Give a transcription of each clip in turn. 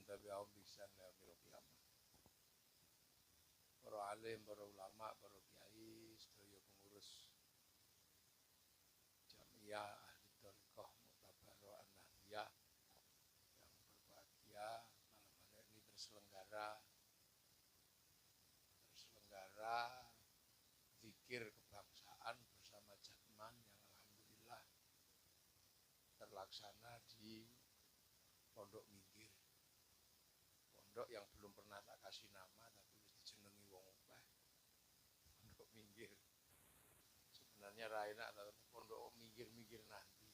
tabi'ahum bi ihsan ila yaumil qiyamah. Para alim, para ulama, para kiai, sedaya pengurus Jamiah Ahli Thariqah Mu'tabarah An-Nahdiyah yang berbahagia, malam hari ini terselenggara zikir kebangsaan bersama Jatman yang alhamdulillah terlaksana di Pondok Minggir. Pondok yang belum pernah tak kasih nama tapi dijenengi wong akeh. Pondok Minggir. Sebenarnya ra enak tapi pondok minggir-minggir nanti.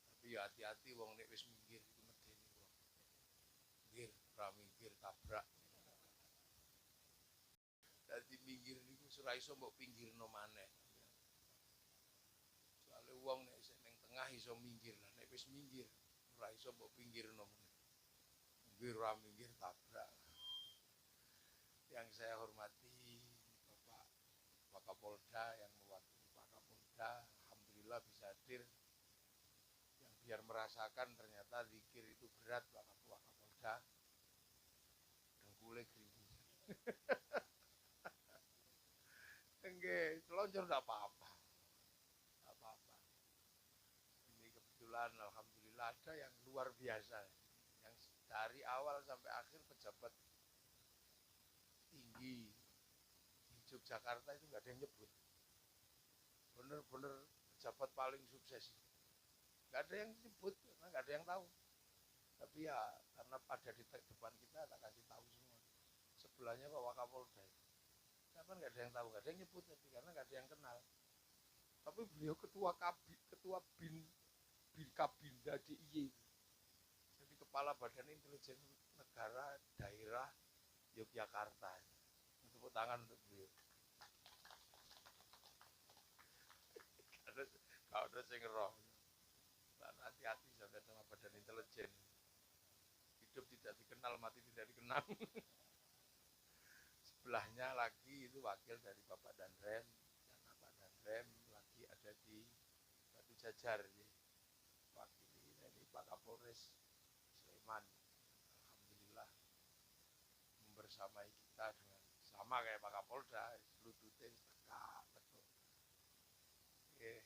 Tapi ya hati-hati wong nek wis minggir iku medeni wong. Minggir, ra minggir tabrak. Dadi minggir niku ora iso mbok pinggirno maneh. Soale wong nek isih ning tengah iso minggir lah, nek wis minggir ora iso mbok pinggirno meneh. Minggir ra minggir tabrak. Yang saya hormati Bapak Wakapolda yang mewakili Pak Kapolda, alhamdulillah bisa hadir. Yang biar merasakan ternyata zikir itu berat Pak Wakapolda. Dengkule gerimis. Enggak, selonjor enggak apa-apa. Enggak apa-apa. Ini kebetulan alhamdulillah ada yang luar biasa. Yang dari awal sampai akhir pejabat tinggi di Yogyakarta itu enggak ada yang nyebut. Bener-bener pejabat paling sukses. Enggak ada yang nyebut, karena enggak ada yang tahu. Tapi ya karena ada di depan kita, tak kasih tahu semua. Sebelahnya Pak Wakapolda. Kan nggak ada yang tahu, nggak ada yang nyebut tapi karena nggak ada yang kenal. Tapi beliau ketua bin Kabinda DIY, jadi kepala Badan Intelijen Negara Daerah Yogyakarta. Tepuk tangan untuk beliau. Kalau ada yang ngeroh, dan hati-hati sama Badan Intelijen. Hidup tidak dikenal, mati tidak dikenal. Sebelahnya lagi itu wakil dari Bapak Danrem, karena Pak Danrem lagi ada di Batu Jajar, ya. Wakili dari Pak Kapolres Sleman. Alhamdulillah membersamai kita dengan sama kayak Pak Kapolda, lututnya tegak betul. Yeah.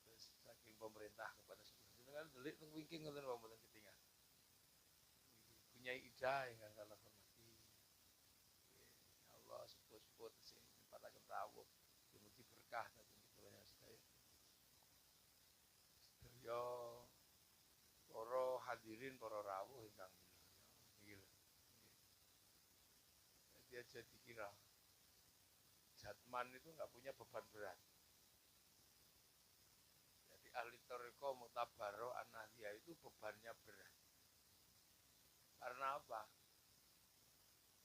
Terus saking pemerintah kepada sebenarnya kan delik nang wingking ngoten wae mboten ketinggal. Punya ida yang kalah hormati. Ya Allah sepuh-sepuh sing nyepataken rawuh. Mugi berkah dhateng sedaya sedaya. Sedaya para hadirin para rawuh ingkang nggih. Jadi aja dikira Jatman itu enggak punya beban berat. Jadi ahli thariqah Mu'tabarah An-Nahdiyah itu bebannya berat. Karena apa?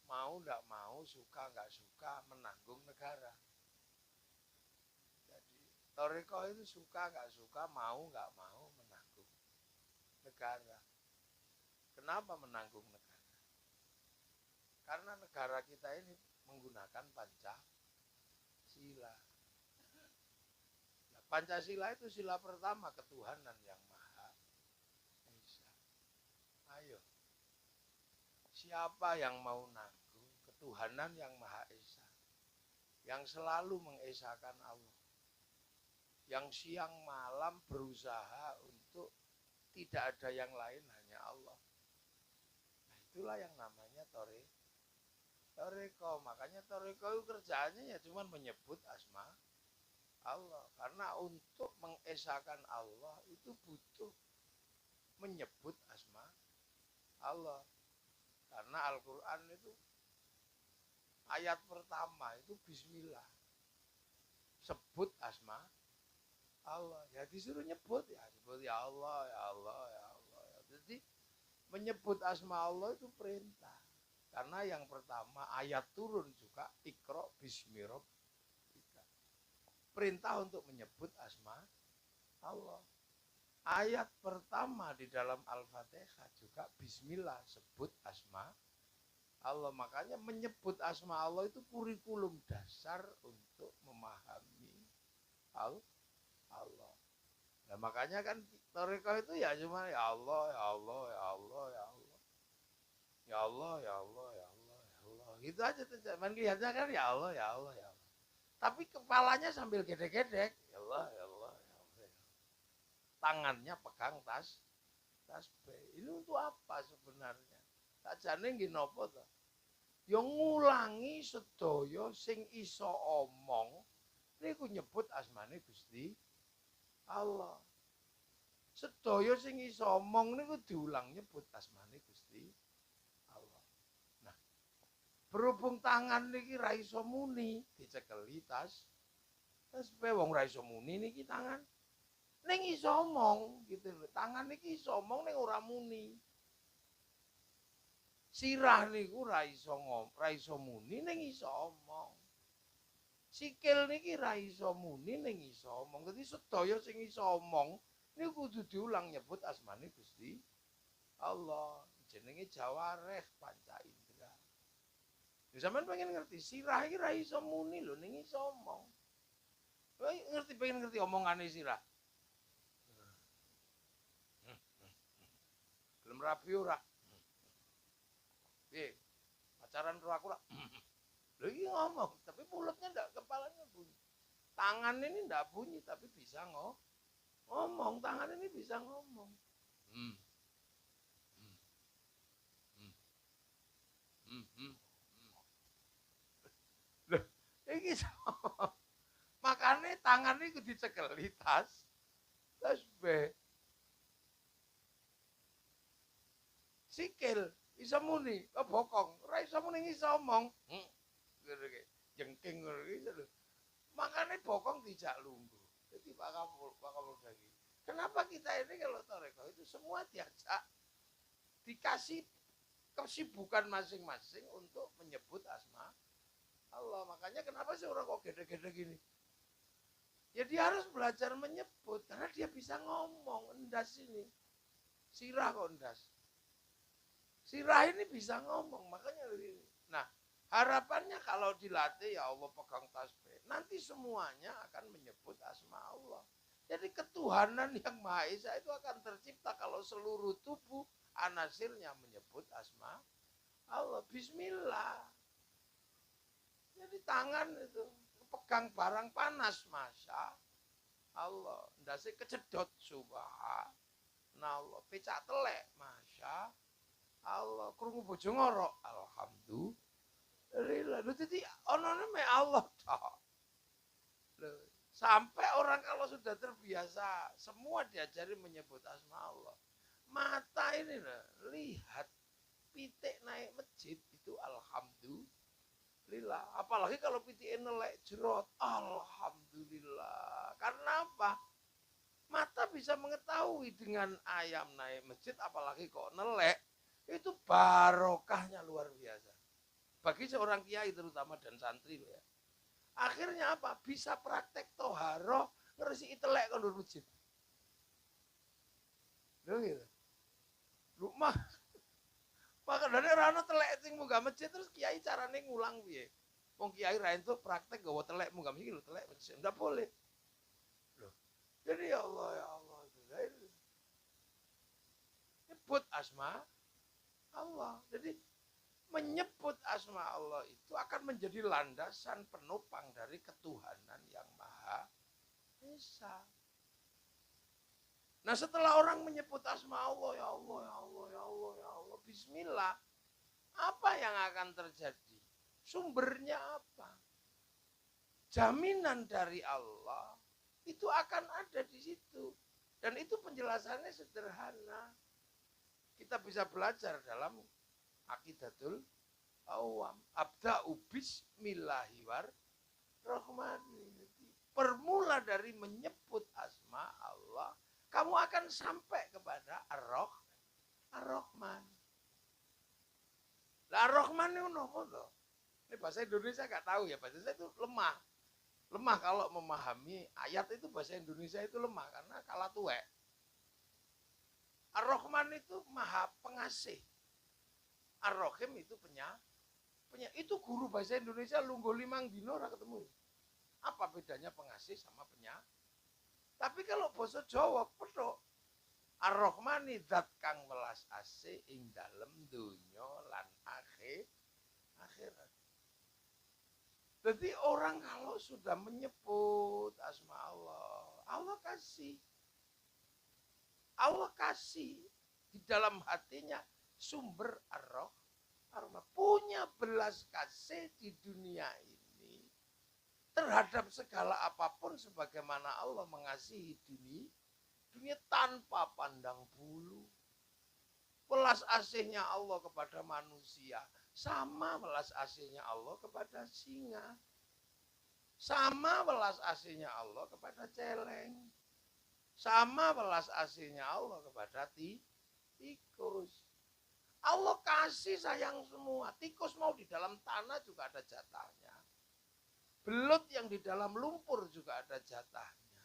Mau enggak mau, suka enggak suka, menanggung negara. Jadi thariqah itu suka enggak suka, mau enggak mau, menanggung negara. Kenapa menanggung negara? Karena negara kita ini menggunakan Pancasila. Nah, Pancasila itu sila pertama ketuhanan yang Maha Esa. Ayo. Siapa yang mau nanggung ketuhanan yang Maha Esa, yang selalu mengesahkan Allah, yang siang malam berusaha untuk tidak ada yang lain, hanya Allah. Nah, itulah yang namanya thariqah. Makanya thariqah itu kerjaannya ya cuma menyebut asma Allah. Karena untuk mengesahkan Allah itu butuh menyebut asma Allah. Karena Al-Quran itu ayat pertama itu bismillah. Sebut asma Allah. Ya disuruh nyebut ya. Sebut ya Allah, ya Allah, ya Allah. Jadi menyebut asma Allah itu perintah. Karena yang pertama ayat turun juga Iqra bismi rabbika. Perintah untuk menyebut asma Allah. Ayat pertama di dalam Al-Fatihah juga bismillah, sebut asma Allah. Makanya menyebut asma Allah itu kurikulum dasar untuk memahami Allah. Nah, makanya kan Toreko itu ya cuma ya Allah, ya Allah, ya Allah, ya Allah. Ya Allah, ya Allah, ya Allah, ya Allah. Gitu aja tuh. Kelihatannya kan ya Allah, ya Allah, ya Allah. Tapi kepalanya sambil gedek-gedek. Ya Allah, ya Allah, ya Allah. Ya Allah. Tangannya pegang tasbih. Ini untuk apa sebenarnya? Sakjane nggih napa to? Ya ngulangi sedaya sing iso omong niku nyebut asmane Gusti Allah. Sedaya sing iso omong niku diulang nyebut asmane Gusti Allah. Nah, berhubung tangan niki ra iso muni, dicekeli tasbih wong ra iso muni niki tangan. Ning iso omong gitu lho. Tangan niki iso omong ning ora muni. Sirah niku ra iso muni ning iso omong. Sikil niki ra iso muni ning iso omong. Dadi sedaya sing iso omong niku kudu diulang nyebut asmane Gusti Allah. Jenenge jawareh panca indera. Lha sampean pengen ngerti sirah iki ra iso muni lho ning iso omong. Kowe pengen ngerti omongane sirah. Gelem rabi ora? Pacaran karo aku lah. Loh iya ngomong, tapi mulutnya enggak, kepalanya bunyi. Tangan ini enggak bunyi, tapi bisa ngomong. Tangan ini bisa ngomong. Loh, ini makanya tangan ini dicekeli tasbih. Sikil iso muni, bokong, ora iso muni iso omong. Jengking ngono iki lho. Makane bokong dijak lungguh. Jadi Pak Kapolda iki. Kenapa kita ini kalau toreko itu semua diajak dikasih kesibukan masing-masing untuk menyebut asma Allah. Makanya kenapa sih orang kok gede-gede gini? Ya dia harus belajar menyebut karena dia bisa ngomong. Endas ini. Sirah kok endas. Sirah ini bisa ngomong, makanya nah, harapannya kalau dilatih ya Allah pegang tasbih, nanti semuanya akan menyebut asma Allah. Jadi ketuhanan yang Maha Esa itu akan tercipta kalau seluruh tubuh anasirnya menyebut asma Allah. Bismillah. Jadi tangan itu pegang barang panas, Masya Allah. Ndase kejedot subhanallah. Pecak telek, Masya Allah. Krungu bojo ngorok, alhamdulillah. Jadi onone me Allah tak. Sampai orang kalau sudah terbiasa semua diajari menyebut asma Allah. Mata ini lihat pitik naik masjid itu alhamdulillah. Apalagi kalau pitik nelek jerot, alhamdulillah. Karena apa? Mata bisa mengetahui dengan ayam naik masjid, apalagi kok nelek, itu barokahnya luar biasa. Bagi seorang kiai terutama dan santri loh ya. Akhirnya apa? Bisa praktek toharoh ngeresi telek kondur masjid. Loh gitu. Lu maka dari rana telek sing munggah masjid terus kiai carane ngulang piye? Wong kiai ra entuk praktek gawa telek munggah masjid lho telek masjid. Enggak boleh. Loh. Jadi ya Allah ya Allah. Nyebut asma Allah. Jadi menyebut asma Allah itu akan menjadi landasan penopang dari ketuhanan yang Maha Esa. Nah setelah orang menyebut asma Allah, ya Allah, ya Allah, ya Allah, ya Allah, bismillah, apa yang akan terjadi? Sumbernya apa? Jaminan dari Allah itu akan ada di situ. Dan itu penjelasannya sederhana. Kita bisa belajar dalam Aqidatul Awam. Abda'u bismillahirrahmanirrahim. Permula dari menyebut asma Allah, kamu akan sampai kepada Ar-Rahman. Nah, Ar-Rahman itu nopo. Ini bahasa Indonesia gak tahu ya, bahasa saya itu lemah. Lemah kalau memahami ayat itu bahasa Indonesia itu lemah karena kalah tuwek. Ar-Rahman itu maha pengasih. Ar-Rahim itu itu guru bahasa Indonesia lungguh 5 dino ora ketemu. Apa bedanya pengasih sama Tapi kalau basa Jawa petuk Ar-Rahmani zat kang welas asih ing dalem donya lan akhirat. Jadi orang kalau sudah menyebut asma Allah, Allah kasih. Allah kasih di dalam hatinya sumber ar-Rahmah. Punya belas kasih di dunia ini terhadap segala apapun sebagaimana Allah mengasihi dunia tanpa pandang bulu. Welas asihnya Allah kepada manusia sama welas asihnya Allah kepada singa. Sama welas asihnya Allah kepada celeng. Sama welas asihnya Allah kepada tikus. Allah kasih sayang semua. Tikus mau di dalam tanah juga ada jatahnya. Belut yang di dalam lumpur juga ada jatahnya.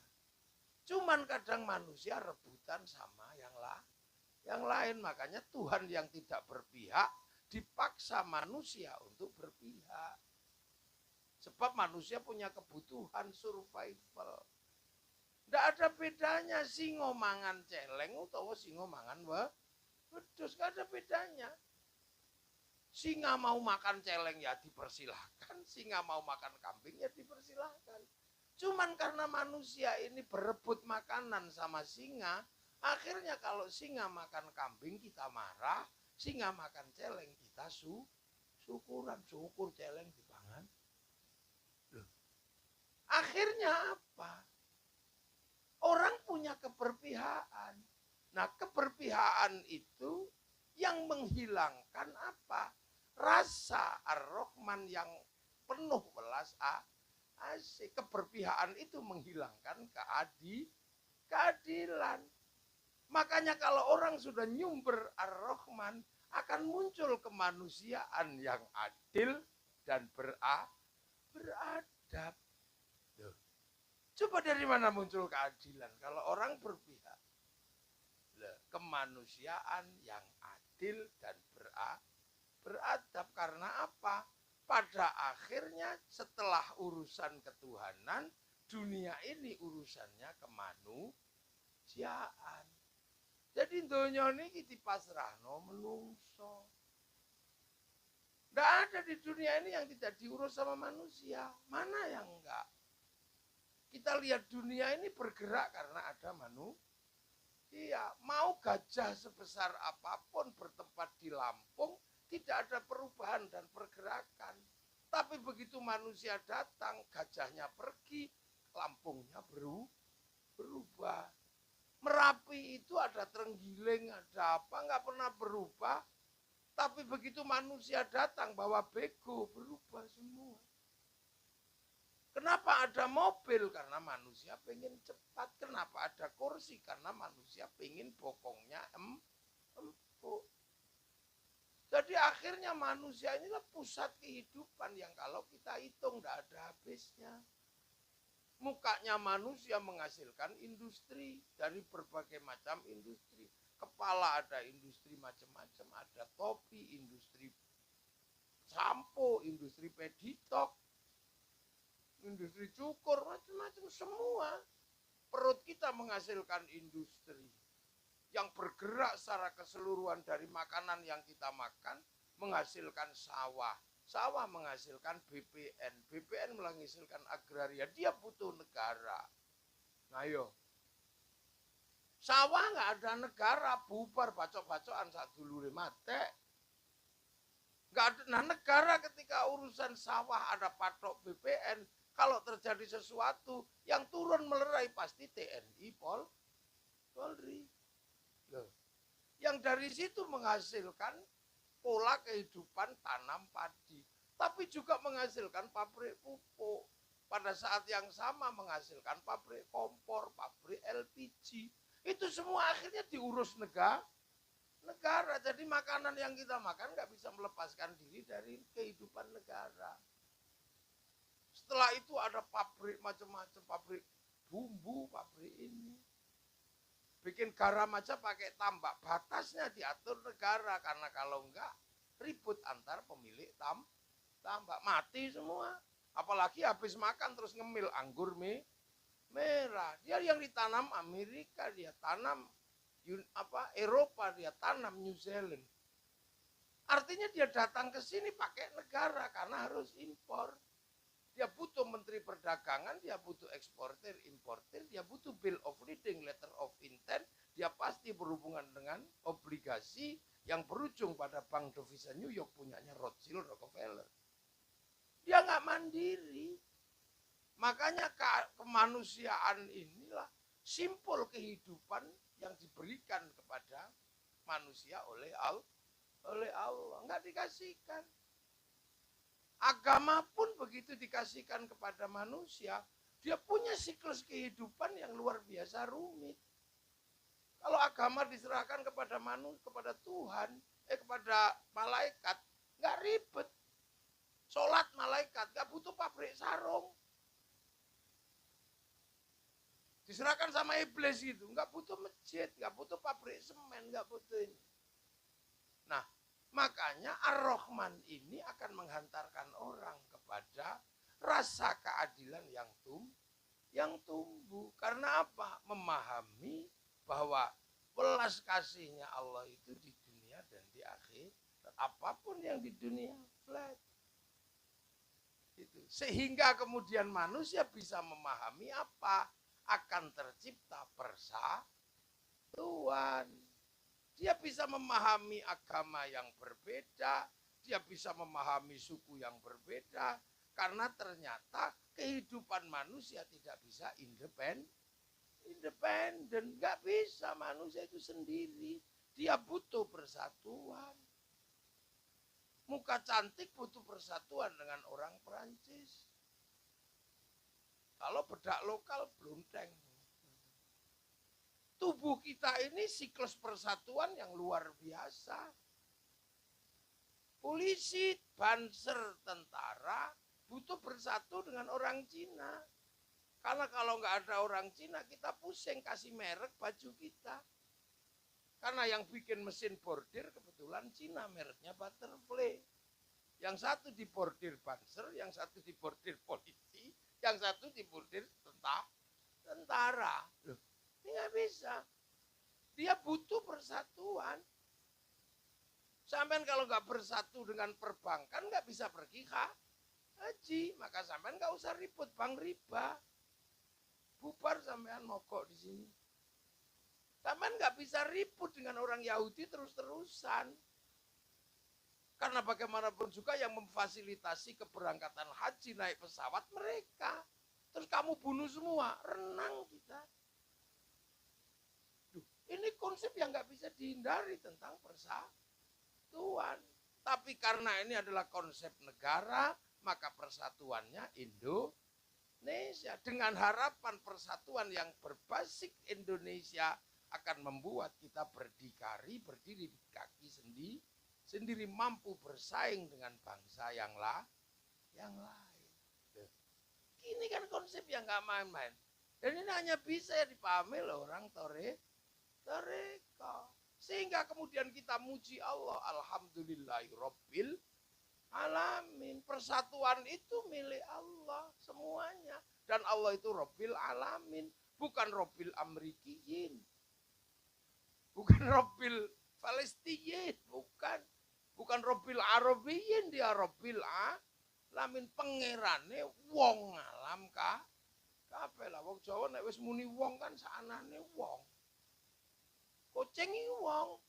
Cuman kadang manusia rebutan sama yang lain. Makanya Tuhan yang tidak berpihak dipaksa manusia untuk berpihak. Sebab manusia punya kebutuhan survival. Tidak ada bedanya singo mangan celeng atau singo mangan wedhus, gak ada bedanya. Singa mau makan celeng ya dipersilahkan, singa mau makan kambing ya dipersilahkan. Cuman karena manusia ini berebut makanan sama singa, akhirnya kalau singa makan kambing kita marah, singa makan celeng kita syukuran, syukur celeng dipangan. Loh. Akhirnya apa? Orang punya keberpihakan. Nah, keberpihakan itu yang menghilangkan apa? Rasa Ar-Rahman yang penuh welas asih. Keberpihakan itu menghilangkan keadilan. Makanya kalau orang sudah nyumber Ar-Rahman, akan muncul kemanusiaan yang adil dan beradab. Loh. Coba dari mana muncul keadilan? Kalau orang berpihak. Kemanusiaan yang adil dan beradab. Karena apa? Pada akhirnya setelah urusan ketuhanan, dunia ini urusannya kemanusiaan. Jadi donya niki dipasrahno menungso. Tidak ada di dunia ini yang tidak diurus sama manusia. Mana yang enggak? Kita lihat dunia ini bergerak karena ada manusia. Mau gajah sebesar apapun bertempat di Lampung, tidak ada perubahan dan pergerakan. Tapi begitu manusia datang, gajahnya pergi, Lampungnya berubah. Merapi itu ada terenggiling, ada apa, nggak pernah berubah. Tapi begitu manusia datang, bawa bego, berubah semua. Kenapa ada mobil? Karena manusia pengen cepat. Kenapa ada kursi? Karena manusia pengen bokongnya empuk. Jadi akhirnya manusia inilah pusat kehidupan yang kalau kita hitung tidak ada habisnya. Mukanya manusia menghasilkan industri dari berbagai macam industri. Kepala ada industri macam-macam, ada topi, industri sampo, industri peditok, industri cukur, macam-macam semua. Perut kita menghasilkan industri yang bergerak secara keseluruhan dari makanan yang kita makan, menghasilkan sawah. Sawah menghasilkan BPN. BPN menghasilkan agraria. Dia butuh negara. Nah yo. Sawah nggak ada negara, bubar bacok-bacokan saat dulure mate. Nggak ada. Nah negara ketika urusan sawah ada patok BPN, kalau terjadi sesuatu yang turun melerai pasti TNI, Polri. Loh. Yang dari situ menghasilkan pola kehidupan tanam padi. Tapi juga menghasilkan pabrik pupuk. Pada saat yang sama menghasilkan pabrik kompor, pabrik LPG. Itu semua akhirnya diurus negara. Jadi makanan yang kita makan nggak bisa melepaskan diri dari kehidupan negara. Setelah itu ada pabrik macam-macam, pabrik bumbu, pabrik ini. Bikin garam aja pakai tambak, batasnya diatur negara, karena kalau enggak ribut antar pemilik tambak, mati semua. Apalagi habis makan terus ngemil anggur merah. Dia yang ditanam Amerika, dia tanam Eropa, dia tanam New Zealand. Artinya dia datang ke sini pakai negara karena harus impor. Dia butuh menteri perdagangan, dia butuh eksportir, importir, dia butuh bill of lading, letter of intent, dia pasti berhubungan dengan obligasi yang berujung pada bank devisa New York punyanya Rothschild Rockefeller. Dia nggak mandiri. Makanya kemanusiaan inilah simpul kehidupan yang diberikan kepada manusia oleh Allah. Nggak dikasihkan. Agama pun begitu dikasihkan kepada manusia, dia punya siklus kehidupan yang luar biasa rumit. Kalau agama diserahkan kepada manusia, kepada Tuhan, kepada malaikat, nggak ribet. Sholat malaikat, nggak butuh pabrik sarung. Diserahkan sama iblis itu, nggak butuh masjid, nggak butuh pabrik semen, nggak butuh ini. Nah, makanya Ar-Rahman ini akan menghantarkan orang kepada rasa keadilan yang tumbuh. Karena apa? Memahami bahwa belas kasihnya Allah itu di dunia dan di akhir. Apapun yang di dunia flat. Itu. Sehingga kemudian manusia bisa memahami apa? Akan tercipta persatuan. Dia bisa memahami agama yang berbeda, dia bisa memahami suku yang berbeda, karena ternyata kehidupan manusia tidak bisa independen, nggak bisa manusia itu sendiri, dia butuh persatuan. Muka cantik butuh persatuan dengan orang Perancis. Kalau bedak lokal blunteng. Tubuh kita ini siklus persatuan yang luar biasa. Polisi, banser, tentara butuh bersatu dengan orang Cina. Karena kalau nggak ada orang Cina, kita pusing kasih merek baju kita. Karena yang bikin mesin bordir kebetulan Cina, mereknya Butterfly. Yang satu di bordir banser, yang satu di bordir polisi, yang satu di bordir tentara. Loh, ini nggak bisa. Dia butuh persatuan. Sampean kalau nggak bersatu dengan perbankan nggak bisa pergi haji. Maka sampean nggak usah ribut bank riba. Bubar sampean mogok di sini. Sampean nggak bisa ribut dengan orang Yahudi terus-terusan. Karena bagaimanapun juga yang memfasilitasi keberangkatan haji naik pesawat mereka. Terus kamu bunuh semua, renang kita. Ini konsep yang nggak bisa dihindari tentang persatuan. Tapi karena ini adalah konsep negara, maka persatuannya Indonesia. Dengan harapan persatuan yang berbasis Indonesia akan membuat kita berdiri di kaki sendiri mampu bersaing dengan bangsa yang lain. Ini kan konsep yang nggak main-main. Dan ini hanya bisa dipahami oleh orang Toreko. Sehingga kemudian kita muji Allah. Alhamdulillahirabbil alamin. Persatuan itu milik Allah semuanya. Dan Allah itu Rabbil alamin. Bukan Rabbil Amrikiyin. Bukan Rabbil Palestiniyin. Bukan Rabbil Arabiyin. Dia Rabbil alamin. Pangerane wong alam kabeh lah. Wong Jawa nek wis muni wong kan saanane wong. Kucing iki wong.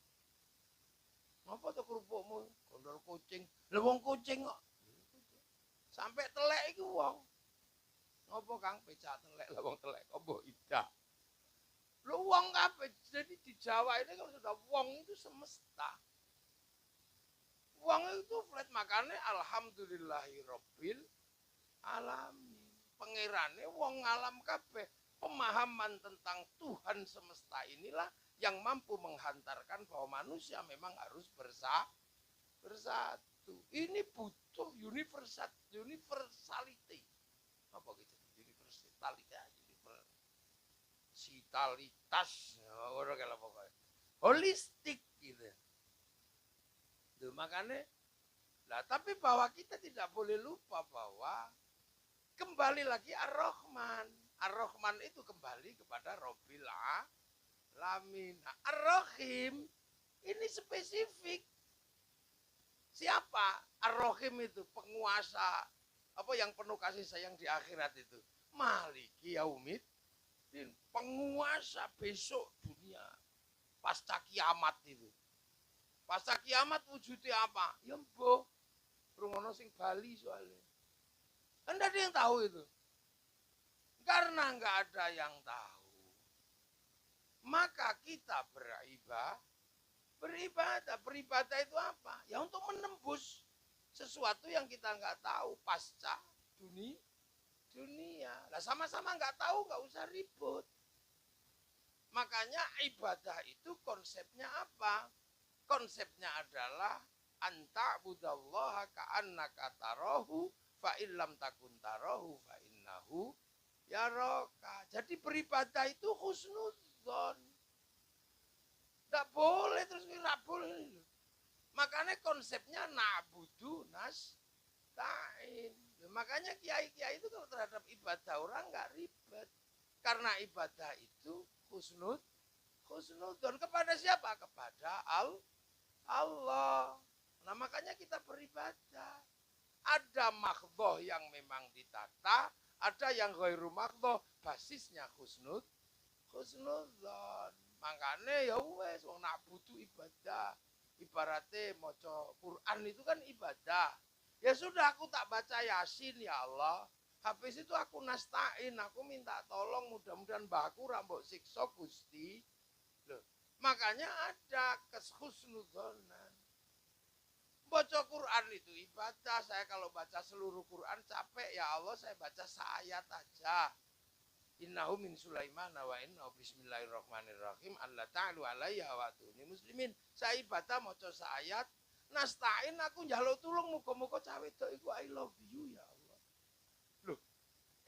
Apa to kerupukmu? Gondol kucing. Lah wong kucing kok. Sampai telek iki wong. Ngopo Kang becak telek lah wong telek kok mbok idak. Lho wong kabeh. Jadi di Jawa ini kalau sudah wong itu semesta. Wong itu flat makane alhamdulillahirabbil alamin. Pangerane wong alam kabeh. Pemahaman tentang Tuhan semesta inilah yang mampu menghantarkan bahwa manusia memang harus bersatu. Ini butuh universality. Apa gitu? Universalitas. Orang kalau pokoknya. Holistik gitu. Tuh, makanya, tapi bahwa kita tidak boleh lupa bahwa kembali lagi Ar-Rahman. Ar-Rahman itu kembali kepada Rabbil Alamin. Nah, Ar-Rahim ini spesifik. Siapa? Ar-Rahim itu penguasa apa yang penuh kasih sayang di akhirat itu. Maliki Yaumiddin, penguasa besok dunia. Pasca kiamat itu. Pasca kiamat wujudnya apa? Ya mbok. Rungono sing Bali soalnya. Kan ada yang tahu itu. Karena nggak ada yang tahu. Maka kita beribadah itu apa? Ya untuk menembus sesuatu yang kita nggak tahu pasca dunia. Nah sama-sama nggak tahu nggak usah ribut. Makanya ibadah itu konsepnya apa? Konsepnya adalah anta budallaha ka'annaka tarahu fa illam takun tarahu fa innahu yaraka. Jadi beribadah itu husnudzon. Tidak boleh terus nggak boleh. Makanya konsepnya na'budu nasta'in. Makanya kiai-kiai itu kalau terhadap ibadah orang nggak ribet. Karena ibadah itu husnudzon kepada siapa? Kepada Allah. Nah makanya kita beribadah. Ada makhdhoh yang memang ditata, ada yang ghairu makhdhoh, basisnya husnudzon. Makanya ya wes wong nak butuh ibadah. Ibaratnya maca Quran itu kan ibadah. Ya sudah aku tak baca Yasin ya Allah. Habis itu aku nastain, aku minta tolong mudah-mudahan mbahku rambut siksa Gusti. Loh, makanya ada kehusnudzonan. Baca Quran itu ibadah. Saya kalau baca seluruh Quran capek ya Allah, saya baca seayat aja. Innahu min Sulaiman wa innahu bismillahirrahmanirrahim alla ta'lu alayya wa atuni muslimin. Saya ibadah maca seayat, nastain aku njaluk tulung muga-muga cawe wedok iku I love you ya Allah. Loh,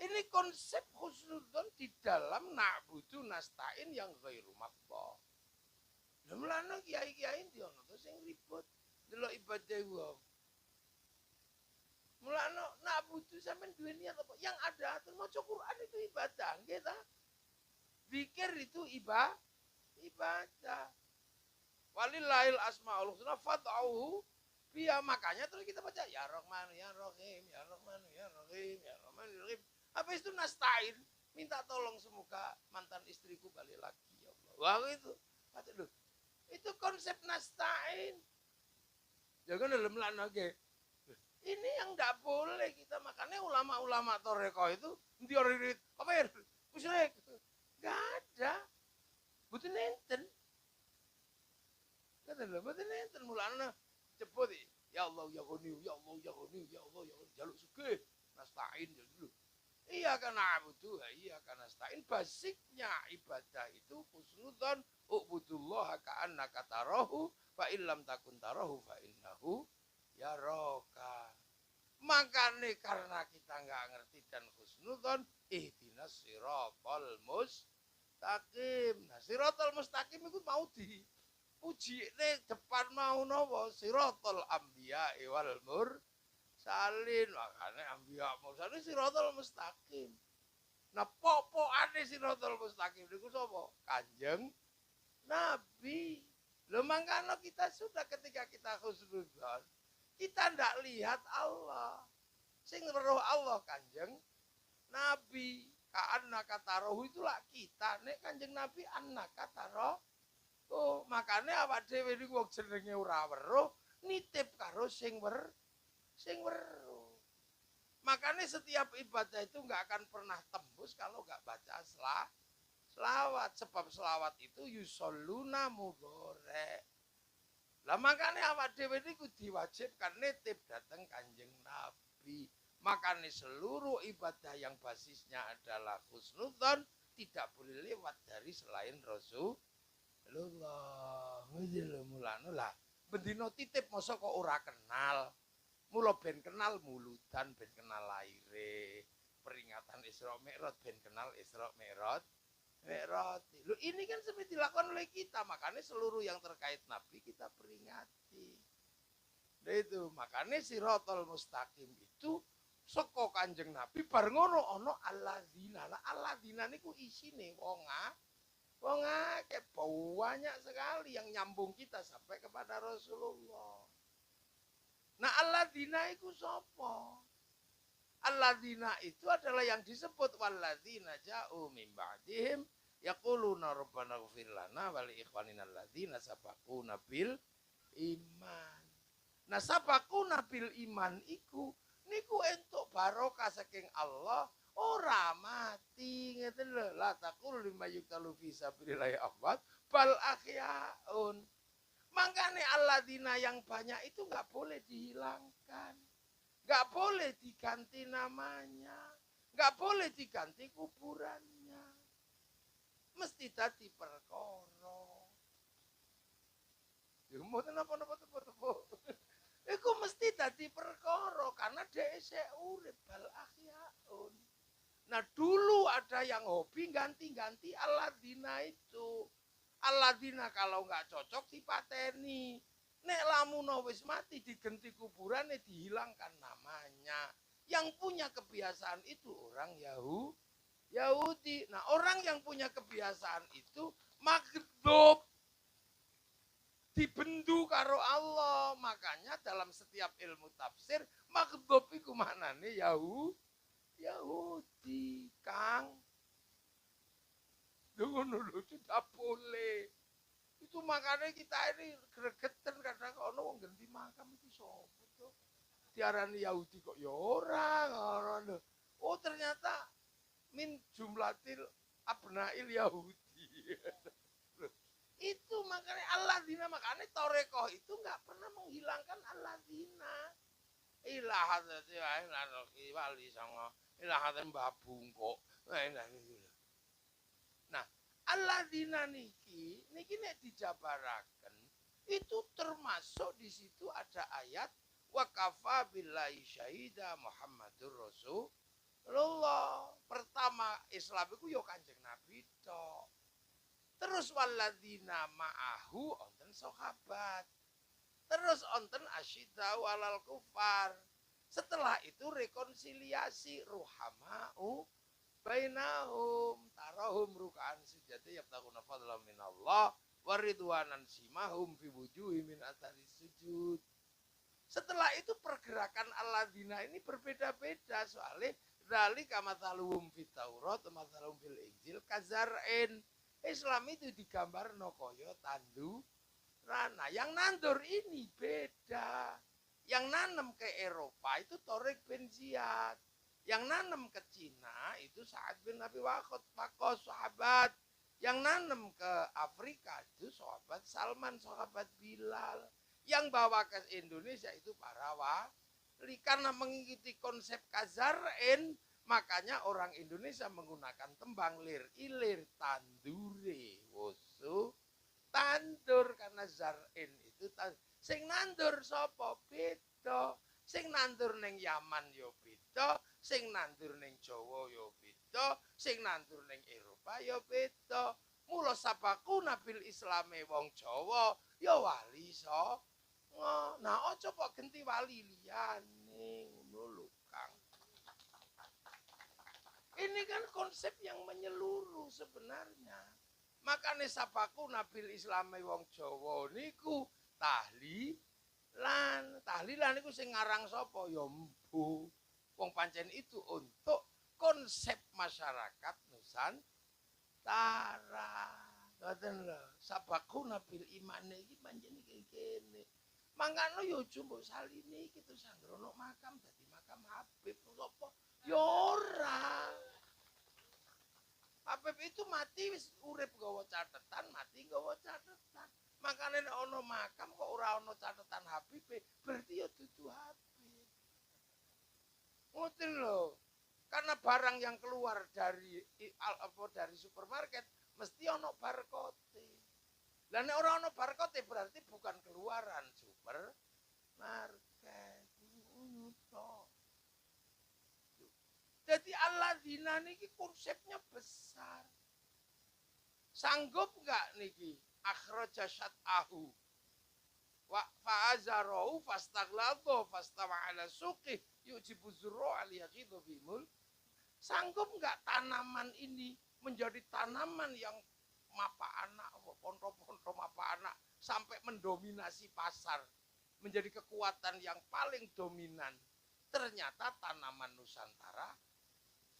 ini konsep husnudzon di dalam na'budu nastain yang ghairu makhdhoh. Lah mulane kiai-kiai ndiono to sing ribut delok ibadah wong. Mulane nak butuh sampean duwe niat apa? Yang ada atur maca Quran itu ibadah, nggih ta? Zikir itu ibadah. Walillahil asmaul husna fad'uhu biya. Makanya terus kita baca ya Rahman ya Rahim ya Rahman ya Rahim ya Rahman ya Rahim. Habis itu nastain, minta tolong semoga mantan istriku balik lagi ya Allah. Wah itu. Baca dulu. Itu konsep nastain. Jangan dalam lagi. Ini yang nggak boleh kita. Makanya ulama-ulama toreko itu ndioririt apa ya? Musyrik. Nggak ada. Betul nenten. Kata lho, betul nenten mulane cepet ya Allah ya Ghani ya Allah ya Ghani ya Allah ya Ghani jaluk sugih nastain dulu. Iya karena abudu, iya karena nastain. Basicnya ibadah itu husnudzon ubudullah ka'annaka tarahu fa illam takun tarahu fa innahu yaraka. Makanya karena kita nggak ngerti dan husnudzon, ihdinas siratal mustaqim. Nah, siratal mustaqim itu mau diuji depan mau nopo siratal anbiya wal mursalin. Makanya anbiya mursalin siratal mustaqim. Nah, pokokane siratal mustaqim niku sapa? Kanjeng Nabi. Lho mangkano kita sudah ketika kita husnudzon, kita ndak lihat Allah. Sing weruh Allah Kanjeng Nabi. Ka'annaka tarahu itulah kita. Nek Kanjeng Nabi annaka tarahu. Oh, makanya awak dhewe niku wong jenenge ora weruh, nitip karo sing weruh. Makanya setiap ibadah itu enggak akan pernah tembus kalau enggak baca selawat. Sebab selawat itu yusholluna mudhore. Lah makanya awak dhewe niku diwajibkan nitip dateng Kanjeng Nabi. Makanya seluruh ibadah yang basisnya adalah husnudzon tidak boleh lewat dari selain Rasulullah. Ngene mulane lah. Bendina titip masa kok ora kenal. Mula ben kenal muludan, ben kenal laire. Peringatan Isra Mi'raj ben kenal Isra Mi'raj. Loh, ini kan seperti dilakukan oleh kita, makanya seluruh yang terkait Nabi kita peringati. Nah itu, makanya siratal mustaqim itu saka Kanjeng Nabi bar ngono ana alladzina. Lah alladzina niku isine wong akeh banyak sekali yang nyambung kita sampai kepada Rasulullah. Nah alladzina iku sapa? Alladzina itu adalah yang disebut walladzina ja'u min ba'dihim yaquluna rabbana ighfir lana wa li ikhwanina alladzina sabaquna bil iman. Nah sabaquna bil iman iku niku entuk barokah saking Allah ora mati ngeten lho. La taqul lima yuqtalu fi sabilillah amwat bal ahyaun. Makanya alladzina yang banyak itu enggak boleh dihilangkan. Enggak boleh diganti namanya. Enggak boleh diganti kuburannya. Mesti dadi perkara. Ya mboten napa-napa tepo-tepo. Iku mesti dadi perkara karena dia isih urip bal ahyaun. Nah dulu ada yang hobi ganti-ganti alladzina itu. Alladzina kalau nggak cocok dipateni. Nek lamuno wis mati digenti kuburannya dihilangkan namanya. Yang punya kebiasaan itu orang Yahudi. Nah orang yang punya kebiasaan itu maghdub. Dibendu karo Allah. Makanya dalam setiap ilmu tafsir maghdub iku maknane Yahudi, Kang. Ngono lho, tidak boleh. Itu makanya kita ini gregeten kadang ono wong ganti makam iki sapa to? Diarani Yahudi kok ya ora ngono. Oh ternyata min jumlatil abnail Yahudi. Itu makanya alladzina, makanya Torekoh itu nggak pernah menghilangkan alladzina. Ilah hadrati wali songo, ilah hadrati Mbah Bungkuk. Nah, alladzina niki nek dijabaraken itu termasuk di situ ada ayat wa kafa billahi syahida Muhammadur Rasulullah. Pertama Islam itu yo Kanjeng Nabi tok. Terus walladzina ma'ahu onten sahabat. Terus onten asyidau alal kufar. Setelah itu rekonsiliasi ruhama'u bainahum tarahum rukaan sujati yabtaguna fadlan minallah waridwanan simahum fi wujuhi min athari sujud. Setelah itu pergerakan alladzina ini berbeda-beda soalnya dzalika mathaluhum fit Taurat wa mathaluhum fil Injil kazar'in. Islam itu digambar nokoyo tandu rana. Yang nandur ini beda. Yang nanam ke Eropa itu Torik bin Ziyad. Yang nanam ke Cina itu Sa'ad bin Abi Waqqas sahabat. Yang nanam ke Afrika itu sahabat Salman, sahabat Bilal. Yang bawa ke Indonesia itu para wali. Karena mengikuti konsep kazar'in, makanya orang Indonesia menggunakan tembang lir ilir tandure wosu tandur karena zar'in itu sing nandur sapa beda, sing nandur ning Yaman yo beda, sing nandur ning Jawa yo beda, sing nandur ning Eropa yo beda. Mula sabaku nabil Islame wong Jawa yo wali so. Nah aja kok genti wali liyane ngono lho Kang. Ini kan konsep yang menyeluruh sebenarnya. Makanya sabaku nabil Islame wong Jawa niku tahlilan niku sing ngarang sapa ya mbuh. Wong pancen itu untuk konsep masyarakat Nusantara. Ngoten lho, sabaku nabil imane iki pancen iki kene. Mangkane yo jumbo saline iki terus anggrono makam dadi makam Habib sapa? Ya ora. Habib itu mati wis urip nggawa catetan, mati nggawa catetan. Makane nek ana makam kok ora ana catetan Habib, berarti ya dudu Habib. Ngoten lho. Karena barang yang keluar dari supermarket mesti ana barcode. Lah nek ora ana barcode berarti bukan keluaran supermarket. Jadi alladzina niki konsepnya besar. Sanggup enggak niki akhraja syat'ahu wa fa'azarahu fastagladhu fastawa ala suqih yujibu zurra al-yaqidu bimul. Sanggup nggak tanaman ini menjadi tanaman yang mapa anak, ponto-ponto mapa anak, sampai mendominasi pasar, menjadi kekuatan yang paling dominan. Ternyata tanaman Nusantara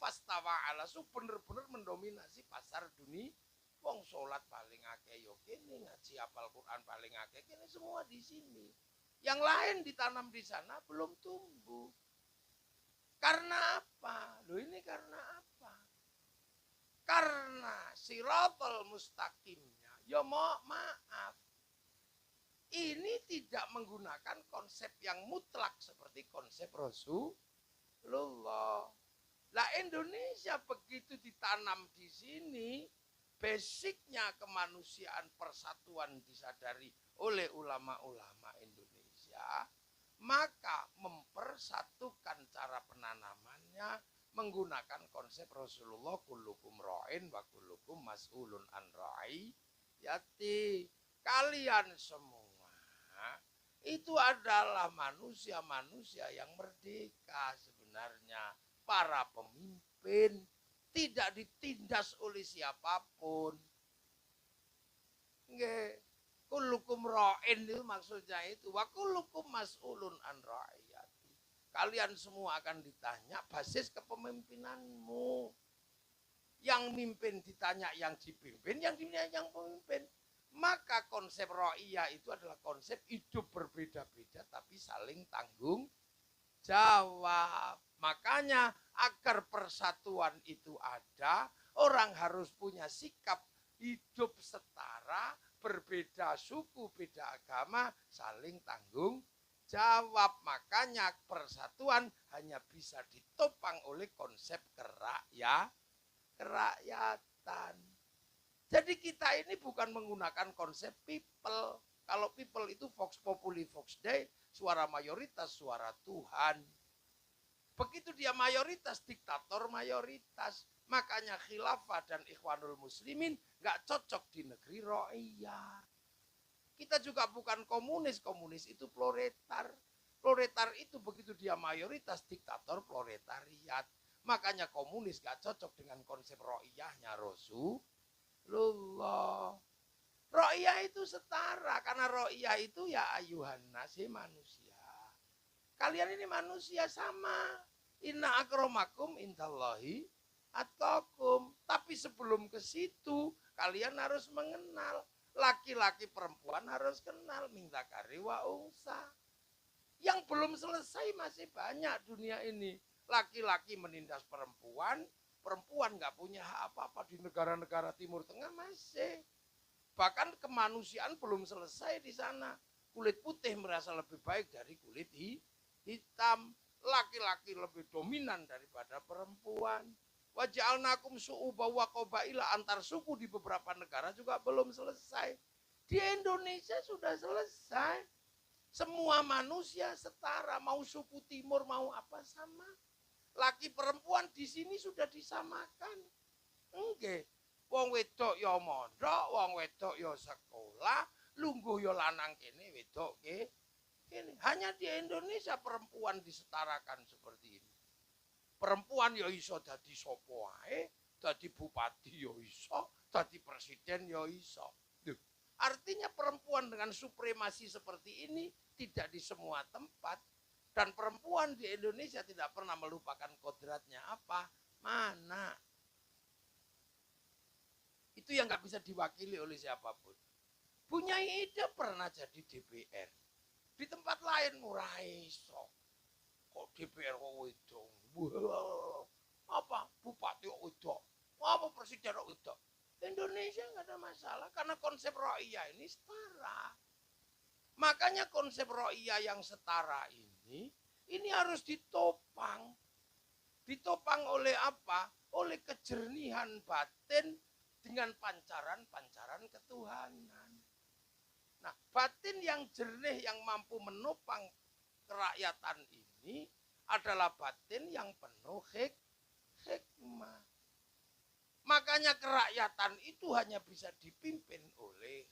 fastawa ala su bener-bener mendominasi pasar dunia. Wong sholat paling akeh yo kene, ngaji hafal Quran paling akeh kene, semua di sini. Yang lain ditanam di sana belum tumbuh. Karena apa? Loh ini karena apa? Karena siratal mustaqimnya, ya maaf. Ini tidak menggunakan konsep yang mutlak seperti konsep Rasulullah. Lah Indonesia begitu ditanam di sini, basicnya kemanusiaan persatuan disadari oleh ulama-ulama Indonesia, maka mempersatukan cara penanamannya menggunakan konsep Rasulullah, kullukum ra'in wa kullukum mas'ulun an ra'iyati. Kalian semua itu adalah manusia-manusia yang merdeka sebenarnya. Para pemimpin tidak ditindas oleh siapapun. Nggih. Kullukum ra'in itu maksudnya itu. Wa kullukum mas'ulun an ra'iyati. Kalian semua akan ditanya basis kepemimpinanmu. Yang mimpin ditanya yang dipimpin, yang ditanya yang pemimpin. Maka konsep ra'iyah itu adalah konsep hidup berbeda-beda tapi saling tanggung jawab. Makanya agar persatuan itu ada, orang harus punya sikap hidup setara, berbeda suku, beda agama, saling tanggung jawab. Makanya persatuan hanya bisa ditopang oleh konsep kerakyatan. Jadi kita ini bukan menggunakan konsep people. Kalau people itu vox populi vox dei, suara mayoritas, suara Tuhan. Begitu dia mayoritas, diktator mayoritas. Makanya khilafah dan ikhwanul muslimin gak cocok di negeri ra'iyah. Kita juga bukan komunis. Komunis itu proletar. Proletar itu begitu dia mayoritas, diktator proletariat. Makanya komunis gak cocok dengan konsep ra'iyahnya Rasulullah. Ra'iyah itu setara. Karena ra'iyah itu ya ayuhan nasi manusia. Kalian ini manusia sama. Inna akramakum indallahi atqakum. Tapi sebelum ke situ, kalian harus mengenal. Laki-laki perempuan harus kenal. Min dzakari wa unsa. Yang belum selesai masih banyak dunia ini. Laki-laki menindas perempuan. Perempuan nggak punya hak apa-apa di negara-negara Timur Tengah masih. Bahkan kemanusiaan belum selesai di sana. Kulit putih merasa lebih baik dari kulit hitam. Laki-laki lebih dominan daripada perempuan. Waja'alnakum su'uba wa qabaila, antar suku di beberapa negara juga belum selesai. Di Indonesia sudah selesai. Semua manusia setara, mau suku timur mau apa sama. Laki perempuan di sini sudah disamakan. Enggak. Wong wedok ya mondok, wong wedok ya sekolah, lungguh ya lanang kene wedok ke. Hanya di Indonesia perempuan disetarakan seperti ini. Perempuan ya iso dadi sapa wae, dadi bupati ya iso, dadi presiden ya iso. Artinya perempuan dengan supremasi seperti ini tidak di semua tempat. Dan perempuan di Indonesia tidak pernah melupakan kodratnya apa? Mana? Itu yang gak bisa diwakili oleh siapapun. Bunyai Ida pernah jadi DPR. Di tempat lain murah iso. Kok DPR kok wedok? Apa bupati kok wedok? Apa presiden kok wedok? Indonesia nggak ada masalah karena konsep ra'iyah ini setara. Makanya konsep ra'iyah yang setara ini harus ditopang. Ditopang oleh apa? Oleh kejernihan batin dengan pancaran-pancaran ketuhanan. Nah, batin yang jernih yang mampu menopang kerakyatan ini adalah batin yang penuh hikmah. Makanya kerakyatan itu hanya bisa dipimpin oleh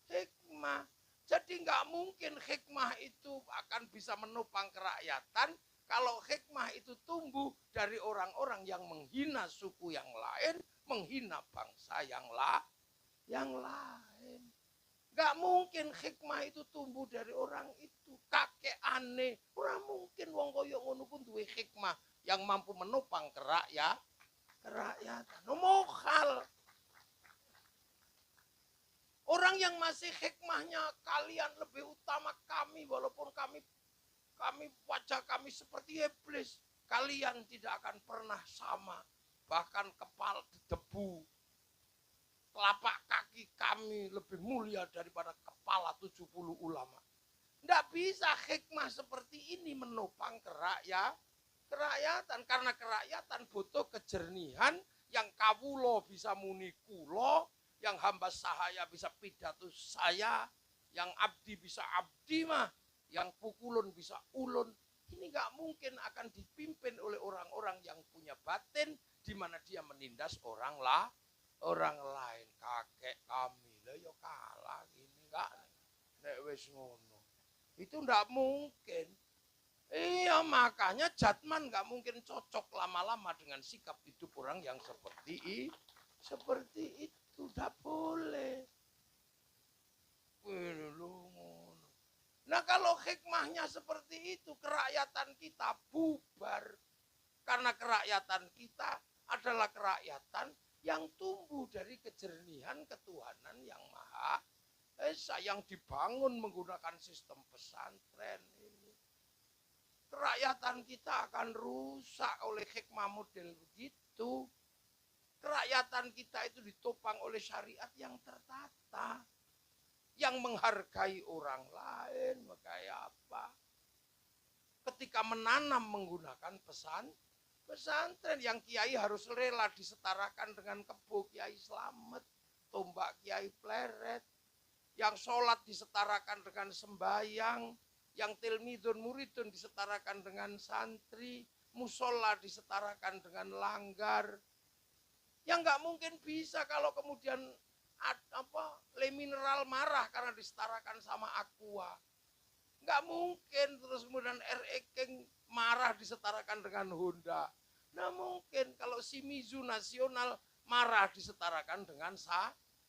hikmah. Jadi nggak mungkin hikmah itu akan bisa menopang kerakyatan Kalau hikmah itu tumbuh dari orang-orang yang menghina suku yang lain, menghina bangsa yang lain. Gak mungkin hikmah itu tumbuh dari orang itu. Kakek aneh. Orang mungkin wong koyo ngono pun duwe hikmah yang mampu menopang kerakyatan. Mokal. Orang yang masih hikmahnya kalian lebih utama kami, walaupun kami wajah kami seperti iblis. Kalian tidak akan pernah sama. Bahkan kepala debu. Telapak kaki kami lebih mulia daripada kepala 70 ulama. Tidak bisa hikmah seperti ini menopang kerakyatan. Karena kerakyatan butuh kejernihan yang kawulo bisa muni kulo, yang hamba sahaya bisa pidato saya, yang abdi bisa abdi mah, yang pukulun bisa ulun. Ini gak mungkin akan dipimpin oleh orang-orang yang punya batin di mana dia menindas orang lain. Kakek kami lah yo kalah gini gak nek wis ngono. Itu ndak mungkin. Iya, makanya Jatman gak mungkin cocok lama-lama dengan sikap hidup orang yang seperti itu. Ndak boleh. Nah, kalau hikmahnya seperti itu, kerakyatan kita bubar. Karena kerakyatan kita adalah kerakyatan yang tumbuh dari kejernihan ketuhanan yang Maha Esa, yang dibangun menggunakan sistem pesantren ini. Kerakyatan kita akan rusak oleh hikmah model begitu. Kerakyatan kita itu ditopang oleh syariat yang tertata, yang menghargai orang lain. Kayak apa? Ketika menanam menggunakan pesantren, yang kiai harus rela disetarakan dengan kebo Kiai Slamet, tombak Kiai Pleret, yang sholat disetarakan dengan sembayang, yang tilmidun muridun disetarakan dengan santri, musola disetarakan dengan langgar. Yang nggak mungkin bisa kalau kemudian Le Mineral marah karena disetarakan sama Aqua. Nggak mungkin terus kemudian RE King marah disetarakan dengan Honda. Nggak mungkin kalau Shimizu Nasional marah disetarakan dengan